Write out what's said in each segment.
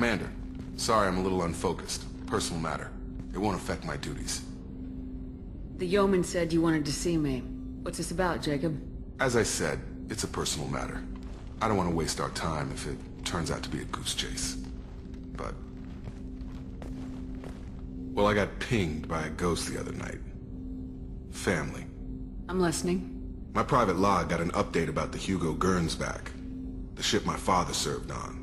Commander, sorry I'm a little unfocused. Personal matter. It won't affect my duties. The yeoman said you wanted to see me. What's this about, Jacob? As I said, it's a personal matter. I don't want to waste our time if it turns out to be a goose chase. But... well, I got pinged by a ghost the other night. Family. I'm listening. My private log got an update about the Hugo Gernsback, the ship my father served on.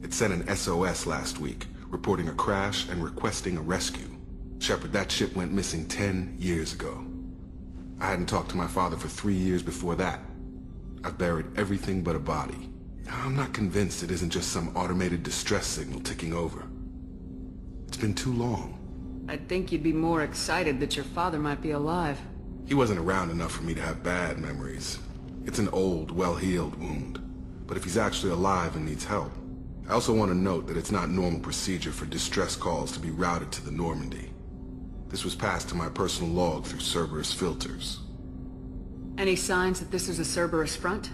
It sent an SOS last week, reporting a crash and requesting a rescue. Shepard, that ship went missing 10 years ago. I hadn't talked to my father for 3 years before that. I've buried everything but a body. I'm not convinced it isn't just some automated distress signal ticking over. It's been too long. I'd think you'd be more excited that your father might be alive. He wasn't around enough for me to have bad memories. It's an old, well-healed wound. But if he's actually alive and needs help, I also want to note that it's not normal procedure for distress calls to be routed to the Normandy. This was passed to my personal log through Cerberus filters. Any signs that this is a Cerberus front?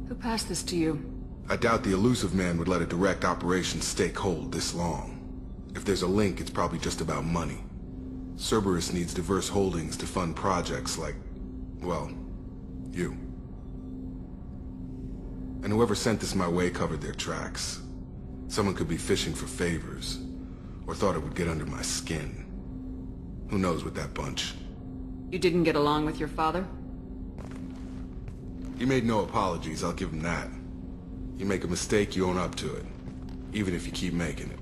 Who passed this to you? I doubt the elusive man would let a direct operation stake hold this long. If there's a link, it's probably just about money. Cerberus needs diverse holdings to fund projects like, well, you. And whoever sent this my way covered their tracks. Someone could be fishing for favors, or thought it would get under my skin. Who knows with that bunch? You didn't get along with your father? He made no apologies, I'll give him that. You make a mistake, you own up to it, even if you keep making it.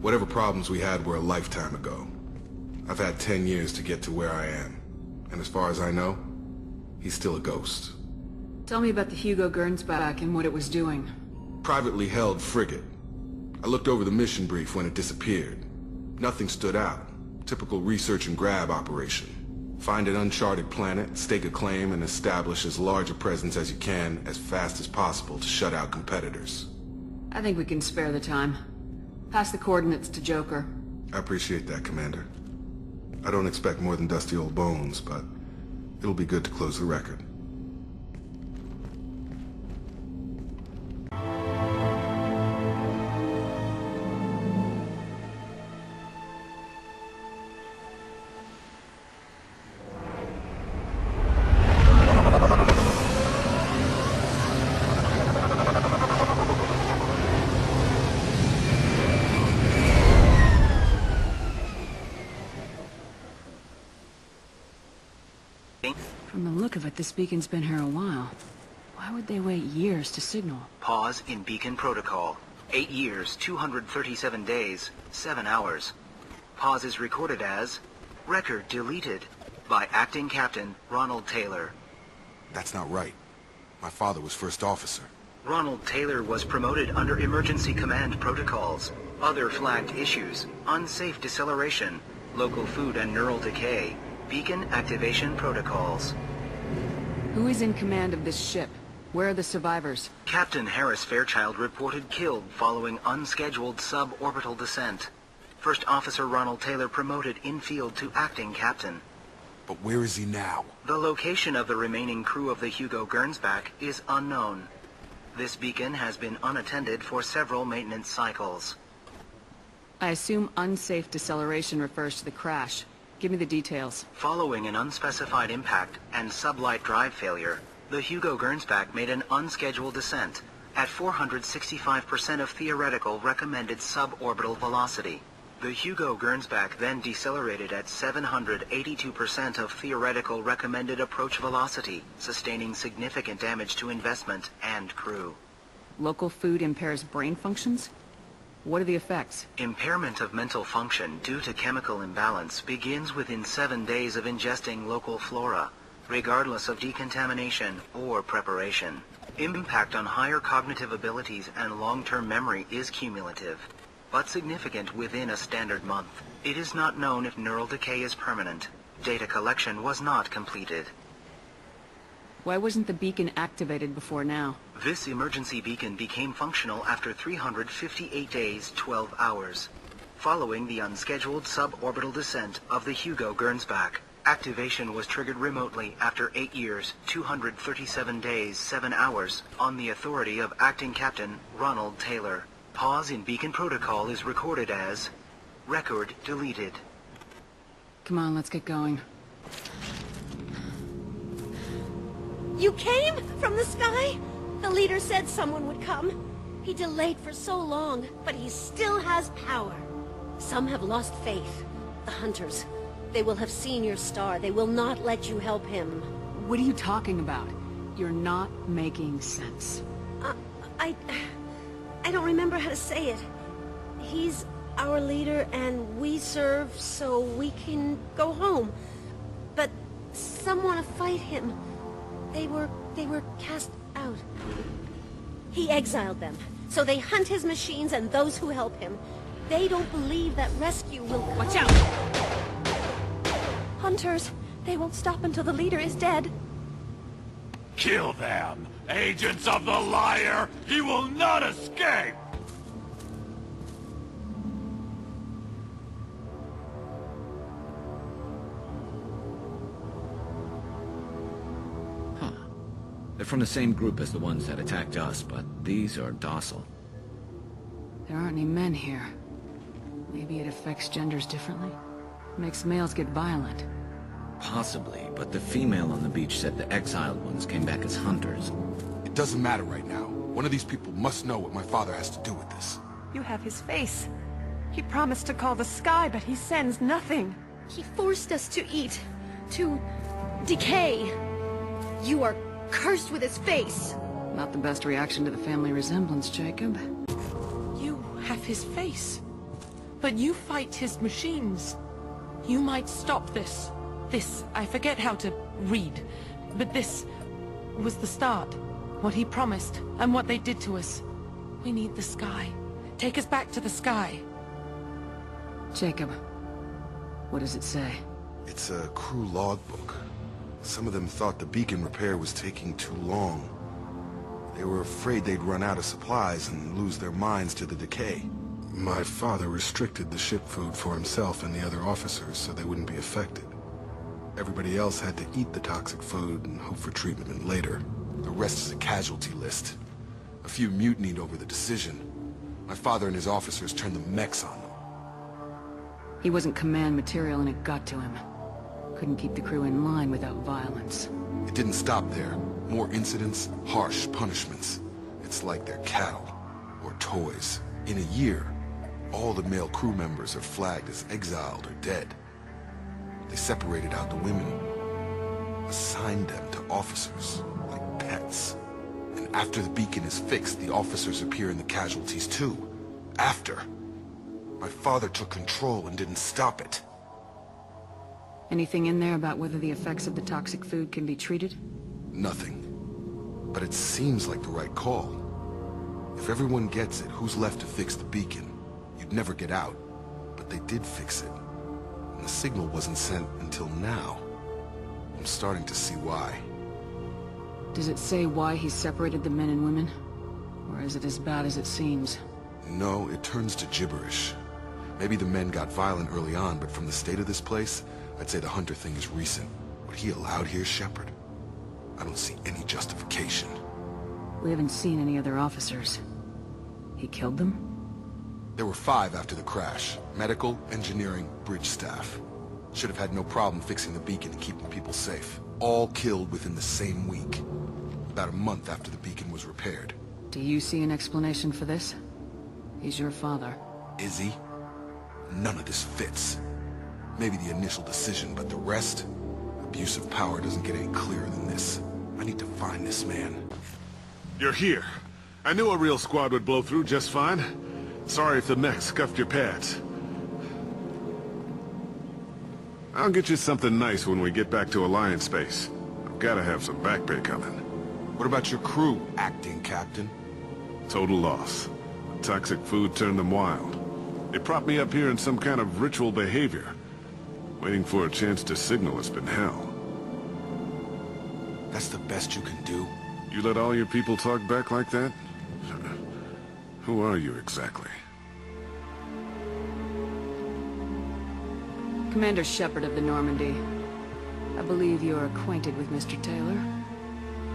Whatever problems we had were a lifetime ago. I've had 10 years to get to where I am, and as far as I know, he's still a ghost. Tell me about the Hugo Gernsback and what it was doing. Privately held frigate. I looked over the mission brief when it disappeared. Nothing stood out. Typical research and grab operation. Find an uncharted planet, stake a claim, and establish as large a presence as you can as fast as possible to shut out competitors. I think we can spare the time. Pass the coordinates to Joker. I appreciate that, Commander. I don't expect more than dusty old bones, but it'll be good to close the record. From the look of it, this beacon's been here a while. Why would they wait years to signal? Pause in beacon protocol. 8 years, 237 days, 7 hours. Pause is recorded as record deleted by Acting Captain Ronald Taylor. That's not right. My father was first officer. Ronald Taylor was promoted under emergency command protocols. Other flagged issues: unsafe deceleration, local food and neural decay, beacon activation protocols. Who is in command of this ship? Where are the survivors? Captain Harris Fairchild reported killed following unscheduled suborbital descent. First Officer Ronald Taylor promoted in-field to acting captain. But where is he now? The location of the remaining crew of the Hugo Gernsback is unknown. This beacon has been unattended for several maintenance cycles. I assume unsafe deceleration refers to the crash. Give me the details. Following an unspecified impact and sublight drive failure, the Hugo Gernsback made an unscheduled descent at 465% of theoretical recommended suborbital velocity. The Hugo Gernsback then decelerated at 782% of theoretical recommended approach velocity, sustaining significant damage to investment and crew. Local food impairs brain functions? What are the effects? Impairment of mental function due to chemical imbalance begins within 7 days of ingesting local flora, regardless of decontamination or preparation. Impact on higher cognitive abilities and long-term memory is cumulative, but significant within a standard month. It is not known if neural decay is permanent. Data collection was not completed. Why wasn't the beacon activated before now? This emergency beacon became functional after 358 days, 12 hours, following the unscheduled suborbital descent of the Hugo Gernsback. Activation was triggered remotely after 8 years, 237 days, 7 hours, on the authority of Acting Captain Ronald Taylor. Pause in beacon protocol is recorded as record deleted. Come on, let's get going. You came from the sky? The leader said someone would come. He delayed for so long, but he still has power. Some have lost faith. The hunters. They will have seen your star. They will not let you help him. What are you talking about? You're not making sense. I don't remember how to say it. He's our leader and we serve so we can go home. But some want to fight him. They were cast out. He exiled them. So they hunt his machines and those who help him. They don't believe that rescue will come. Watch out! Hunters, they won't stop until the leader is dead. Kill them! Agents of the liar! He will not escape! Huh. They're from the same group as the ones that attacked us, but these are docile. There aren't any men here. Maybe it affects genders differently? Makes males get violent. Possibly, but the female on the beach said the exiled ones came back as hunters. It doesn't matter right now. One of these people must know what my father has to do with this. You have his face. He promised to call the sky, but he sends nothing. He forced us to eat, to decay. You are cursed with his face. Not the best reaction to the family resemblance, Jacob. You have his face. But you fight his machines. You might stop this. This, I forget how to read. But this was the start. What he promised, and what they did to us. We need the sky. Take us back to the sky. Jacob, what does it say? It's a crew logbook. Some of them thought the beacon repair was taking too long. They were afraid they'd run out of supplies and lose their minds to the decay. My father restricted the ship food for himself and the other officers so they wouldn't be affected. Everybody else had to eat the toxic food and hope for treatment later. The rest is a casualty list. A few mutinied over the decision. My father and his officers turned the mechs on them. He wasn't command material and it got to him. Couldn't keep the crew in line without violence. It didn't stop there. More incidents, harsh punishments. It's like they're cattle, or toys. In a year, all the male crew members are flagged as exiled or dead. They separated out the women, assigned them to officers, like pets. And after the beacon is fixed, the officers appear in the casualties too. After. My father took control and didn't stop it. Anything in there about whether the effects of the toxic food can be treated? Nothing. But it seems like the right call. If everyone gets it, who's left to fix the beacon? You'd never get out. But they did fix it. And the signal wasn't sent until now. I'm starting to see why. Does it say why he separated the men and women? Or is it as bad as it seems? No, it turns to gibberish. Maybe the men got violent early on, but from the state of this place, I'd say the Hunter thing is recent. What he allowed here, Shepard? I don't see any justification. We haven't seen any other officers. He killed them? There were 5 after the crash. Medical, engineering, bridge staff. Should have had no problem fixing the beacon and keeping people safe. All killed within the same week. About a month after the beacon was repaired. Do you see an explanation for this? He's your father. Is he? None of this fits. Maybe the initial decision, but the rest? Abuse of power doesn't get any clearer than this. I need to find this man. You're here. I knew a real squad would blow through just fine. Sorry if the mech scuffed your pads. I'll get you something nice when we get back to Alliance base. I've gotta have some back pay coming. What about your crew, acting captain? Total loss. The toxic food turned them wild. They propped me up here in some kind of ritual behavior. Waiting for a chance to signal has been hell. That's the best you can do? You let all your people talk back like that? Who are you exactly? Commander Shepard of the Normandy. I believe you're acquainted with Mr. Taylor.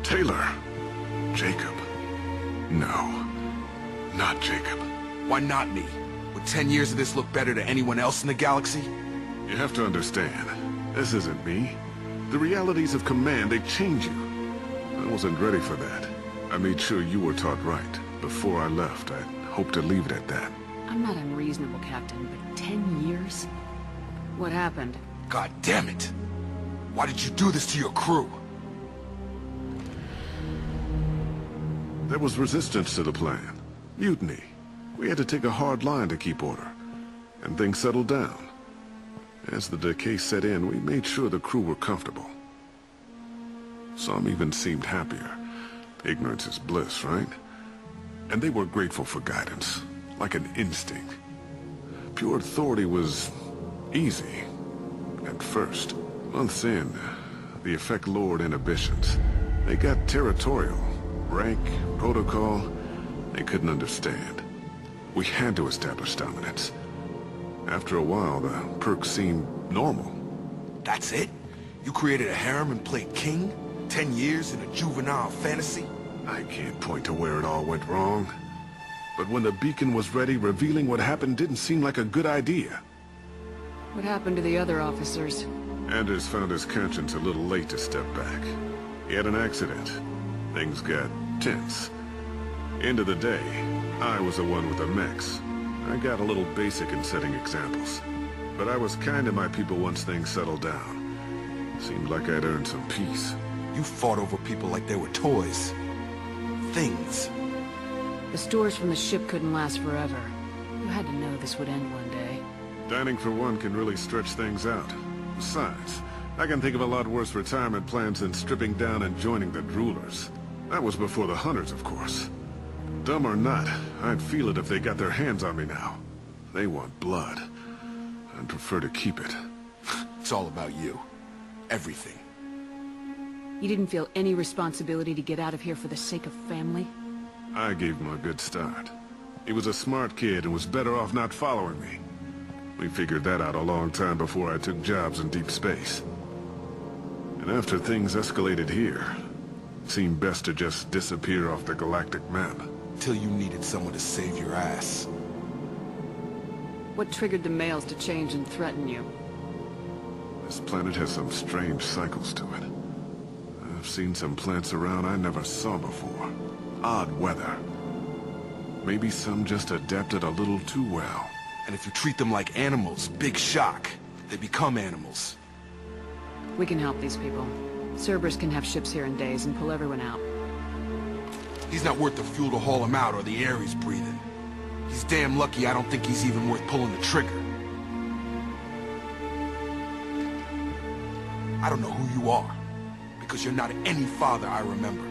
Taylor? Jacob? No. Not Jacob. Why not me? Would 10 years of this look better to anyone else in the galaxy? You have to understand, this isn't me. The realities of command, they change you. I wasn't ready for that. I made sure you were taught right. Before I left, I hoped to leave it at that. I'm not unreasonable, Captain, but 10 years? What happened? God damn it! Why did you do this to your crew? There was resistance to the plan. Mutiny. We had to take a hard line to keep order. And things settled down. As the decay set in, we made sure the crew were comfortable. Some even seemed happier. Ignorance is bliss, right? And they were grateful for guidance, like an instinct. Pure authority was easy, at first. Months in, the effect lowered inhibitions. They got territorial. Rank, protocol, they couldn't understand. We had to establish dominance. After a while, the perks seemed normal. That's it? You created a harem and played king? 10 years in a juvenile fantasy? I can't point to where it all went wrong. But when the beacon was ready, revealing what happened didn't seem like a good idea. What happened to the other officers? Anders found his conscience a little late to step back. He had an accident. Things got tense. End of the day, I was the one with the mechs. I got a little basic in setting examples. But I was kind to my people once things settled down. Seemed like I'd earned some peace. You fought over people like they were toys. Things. The stores from the ship couldn't last forever. You had to know this would end one day. Dining for one can really stretch things out. Besides, I can think of a lot worse retirement plans than stripping down and joining the Droolers. That was before the Hunters, of course. Dumb or not, I'd feel it if they got their hands on me now. They want blood. I'd prefer to keep it. It's all about you. Everything. You didn't feel any responsibility to get out of here for the sake of family? I gave him a good start. He was a smart kid and was better off not following me. We figured that out a long time before I took jobs in deep space. And after things escalated here, it seemed best to just disappear off the galactic map. Till you needed someone to save your ass. What triggered the males to change and threaten you? This planet has some strange cycles to it. I've seen some plants around I never saw before. Odd weather. Maybe some just adapted a little too well. And if you treat them like animals, big shock. They become animals. We can help these people. Cerberus can have ships here in days and pull everyone out. He's not worth the fuel to haul him out or the air he's breathing. He's damn lucky I don't think he's even worth pulling the trigger. I don't know who you are, because you're not any father I remember.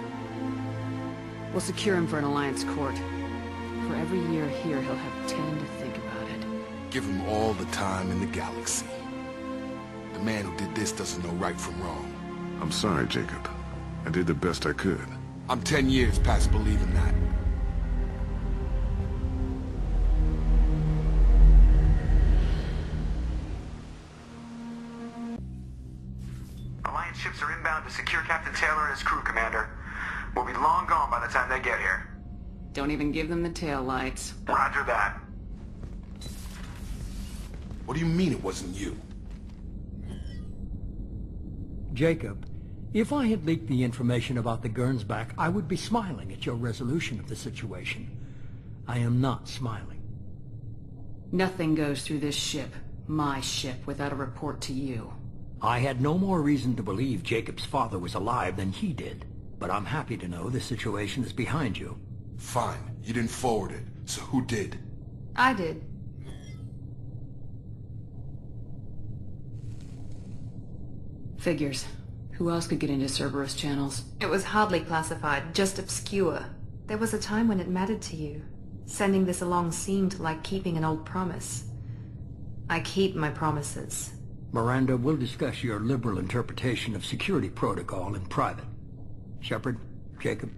We'll secure him for an Alliance court. For every year here, he'll have 10 to think about it. Give him all the time in the galaxy. The man who did this doesn't know right from wrong. I'm sorry, Jacob. I did the best I could. I'm 10 years past believing that. Alliance ships are inbound to secure Captain Taylor and his crew, Commander. We'll be long gone by the time they get here. Don't even give them the tail lights. Roger that. What do you mean it wasn't you? Jacob, if I had leaked the information about the Gernsback, I would be smiling at your resolution of the situation. I am not smiling. Nothing goes through this ship, my ship, without a report to you. I had no more reason to believe Jacob's father was alive than he did. But I'm happy to know the situation is behind you. Fine. You didn't forward it. So who did? I did. Figures. Who else could get into Cerberus channels? It was hardly classified, just obscure. There was a time when it mattered to you. Sending this along seemed like keeping an old promise. I keep my promises. Miranda, we'll discuss your liberal interpretation of security protocol in private. Shepard, Jacob.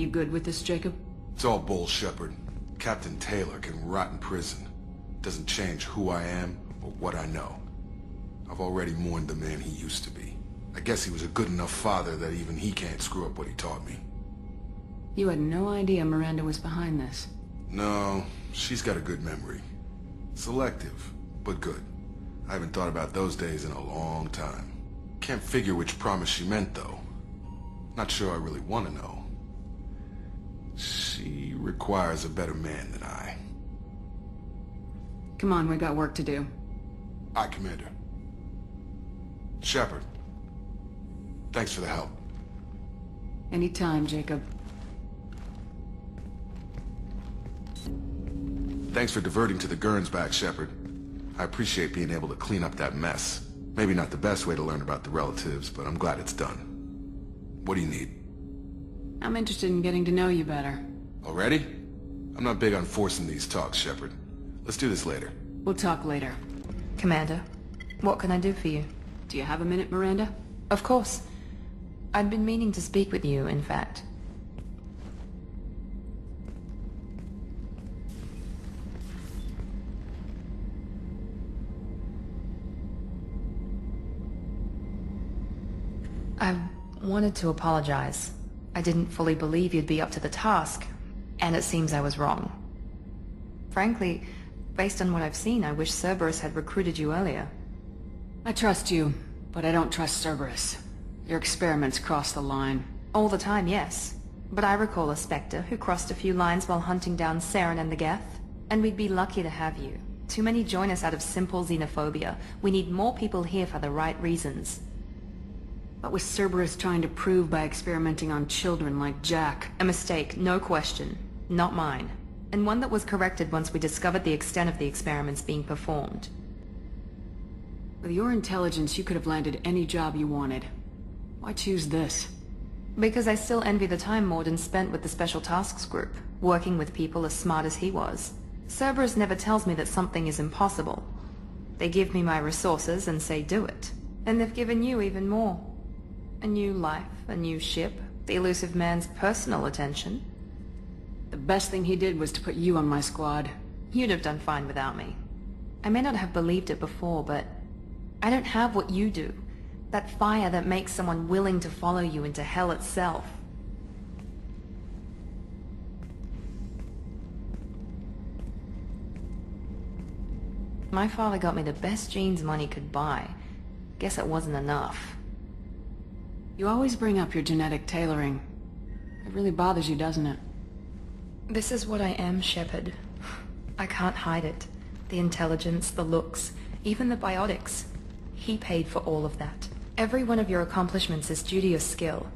You good with this, Jacob? It's all bull, Shepard. Captain Taylor can rot in prison. Doesn't change who I am or what I know. I've already mourned the man he used to be. I guess he was a good enough father that even he can't screw up what he taught me. You had no idea Miranda was behind this. No, she's got a good memory. Selective, but good. I haven't thought about those days in a long time. Can't figure which promise she meant, though. Not sure I really want to know. She requires a better man than I. Come on, we got work to do. Aye, Commander. Shepard. Thanks for the help. Anytime, Jacob. Thanks for diverting to the Gurns back, Shepard. I appreciate being able to clean up that mess. Maybe not the best way to learn about the relatives, but I'm glad it's done. What do you need? I'm interested in getting to know you better. Already? I'm not big on forcing these talks, Shepard. Let's do this later. We'll talk later. Commander, what can I do for you? Do you have a minute, Miranda? Of course. I'd been meaning to speak with you, in fact. I wanted to apologize. I didn't fully believe you'd be up to the task, and it seems I was wrong. Frankly, based on what I've seen, I wish Cerberus had recruited you earlier. I trust you, but I don't trust Cerberus. Your experiments cross the line. All the time, yes. But I recall a Spectre who crossed a few lines while hunting down Saren and the Geth. And we'd be lucky to have you. Too many join us out of simple xenophobia. We need more people here for the right reasons. What was Cerberus trying to prove by experimenting on children like Jack? A mistake, no question. Not mine. And one that was corrected once we discovered the extent of the experiments being performed. With your intelligence, you could have landed any job you wanted. Why choose this? Because I still envy the time Morden spent with the Special Tasks Group, working with people as smart as he was. Cerberus never tells me that something is impossible. They give me my resources and say do it. And they've given you even more. A new life, a new ship, the elusive man's personal attention. The best thing he did was to put you on my squad. You'd have done fine without me. I may not have believed it before, but I don't have what you do. That fire that makes someone willing to follow you into hell itself. My father got me the best jeans money could buy. Guess it wasn't enough. You always bring up your genetic tailoring. It really bothers you, doesn't it? This is what I am, Shepard. I can't hide it. The intelligence, the looks, even the biotics. He paid for all of that. Every one of your accomplishments is due to your skill.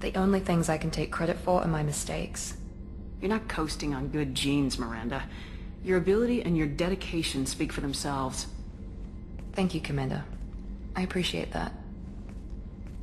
The only things I can take credit for are my mistakes. You're not coasting on good genes, Miranda. Your ability and your dedication speak for themselves. Thank you, Commander. I appreciate that.